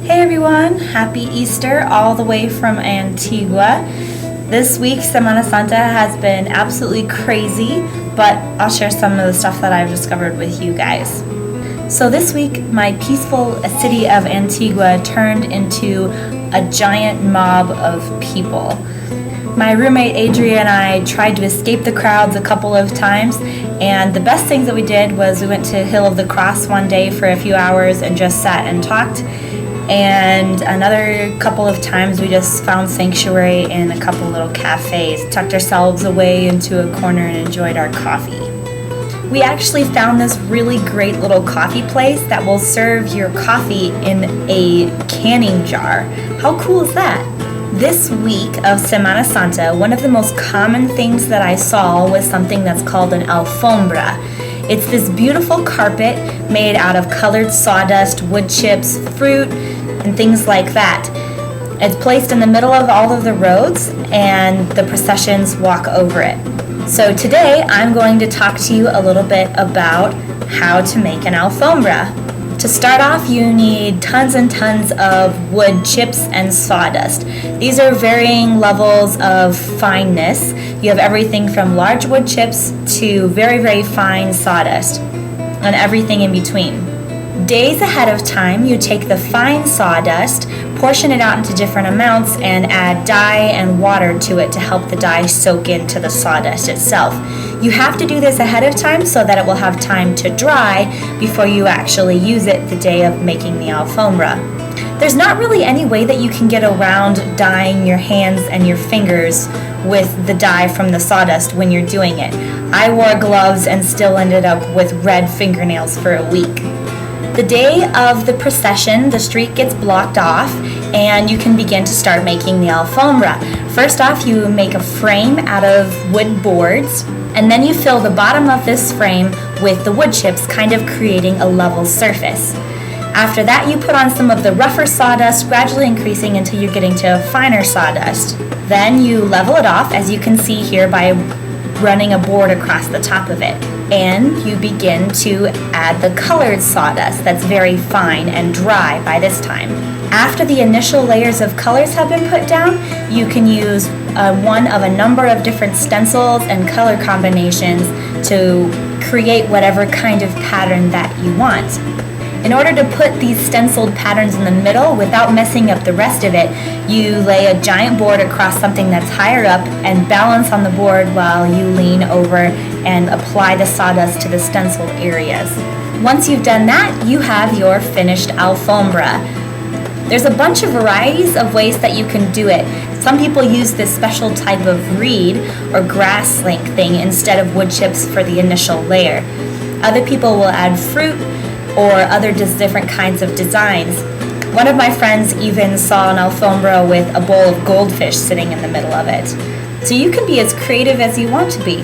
Hey everyone, happy Easter all the way from Antigua. This week, Semana Santa has been absolutely crazy, but I'll share some of the stuff that I've discovered with you guys. So this week, my peaceful city of Antigua turned into a giant mob of people. My roommate Adria and I tried to escape the crowds a couple of times, and the best things that we did was we went to Hill of the Cross one day for a few hours and just sat and talked. And another couple of times we just found sanctuary in a couple little cafes, tucked ourselves away into a corner and enjoyed our coffee. We actually found this really great little coffee place that will serve your coffee in a canning jar. How cool is that? This week of Semana Santa, one of the most common things that I saw was something that's called an alfombra. It's this beautiful carpet made out of colored sawdust, wood chips, fruit, and things like that. It's placed in the middle of all of the roads, and the processions walk over it. So today, I'm going to talk to you a little bit about how to make an alfombra. To start off, you need tons and tons of wood chips and sawdust. These are varying levels of fineness. You have everything from large wood chips to very, very fine sawdust, and everything in between. Days ahead of time, you take the fine sawdust, portion it out into different amounts, and add dye and water to it to help the dye soak into the sawdust itself. You have to do this ahead of time so that it will have time to dry before you actually use it the day of making the alfombra. There's not really any way that you can get around dyeing your hands and your fingers with the dye from the sawdust when you're doing it. I wore gloves and still ended up with red fingernails for a week. The day of the procession, the street gets blocked off and you can begin to start making the alfombra. First off, you make a frame out of wood boards, and then you fill the bottom of this frame with the wood chips, kind of creating a level surface. After that, you put on some of the rougher sawdust, gradually increasing until you're getting to finer sawdust. Then you level it off, as you can see here, by running a board across the top of it. And you begin to add the colored sawdust that's very fine and dry by this time. After the initial layers of colors have been put down, you can use one of a number of different stencils and color combinations to create whatever kind of pattern that you want. In order to put these stenciled patterns in the middle without messing up the rest of it, you lay a giant board across something that's higher up and balance on the board while you lean over and apply the sawdust to the stenciled areas. Once you've done that, you have your finished alfombra. There's a bunch of varieties of ways that you can do it. Some people use this special type of reed or grass link thing instead of wood chips for the initial layer. Other people will add fruit or other different kinds of designs. One of my friends even saw an alfombra with a bowl of goldfish sitting in the middle of it. So you can be as creative as you want to be.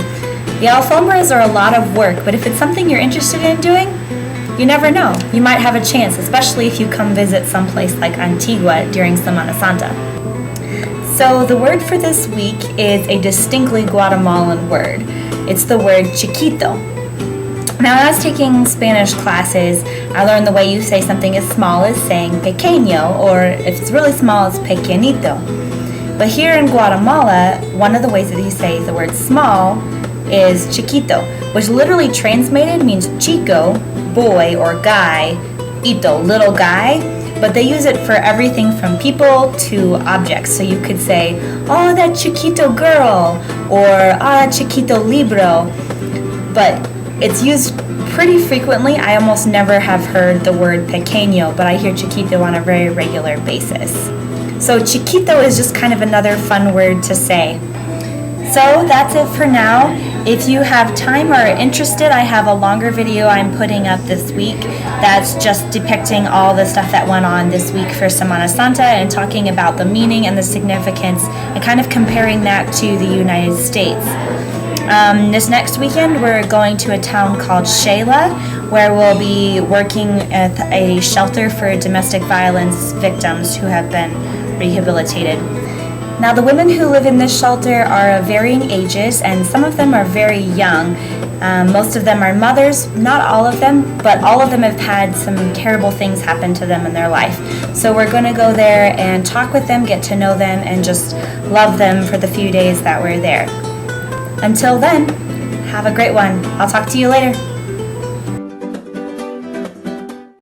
The alfombras are a lot of work, but if it's something you're interested in doing, you never know. You might have a chance, especially if you come visit someplace like Antigua during Semana Santa. So the word for this week is a distinctly Guatemalan word. It's the word chiquito. Now, when I was taking Spanish classes, I learned the way you say something is small is saying pequeño, or if it's really small, it's pequeñito. But here in Guatemala, one of the ways that you say the word small is chiquito, which literally translated means chico, boy or guy, ito, little guy, but they use it for everything from people to objects. So you could say, oh, that chiquito girl, or ah, chiquito libro, but it's used pretty frequently. I almost never have heard the word pequeño, but I hear chiquito on a very regular basis. So chiquito is just kind of another fun word to say. So that's it for now. If you have time or are interested, I have a longer video I'm putting up this week that's just depicting all the stuff that went on this week for Semana Santa and talking about the meaning and the significance and kind of comparing that to the United States. This next weekend, we're going to a town called Sheila, where we'll be working at a shelter for domestic violence victims who have been rehabilitated. Now, the women who live in this shelter are of varying ages, and some of them are very young. Most of them are mothers, not all of them, but all of them have had some terrible things happen to them in their life. So we're going to go there and talk with them, get to know them, and just love them for the few days that we're there. Until then, have a great one. I'll talk to you later.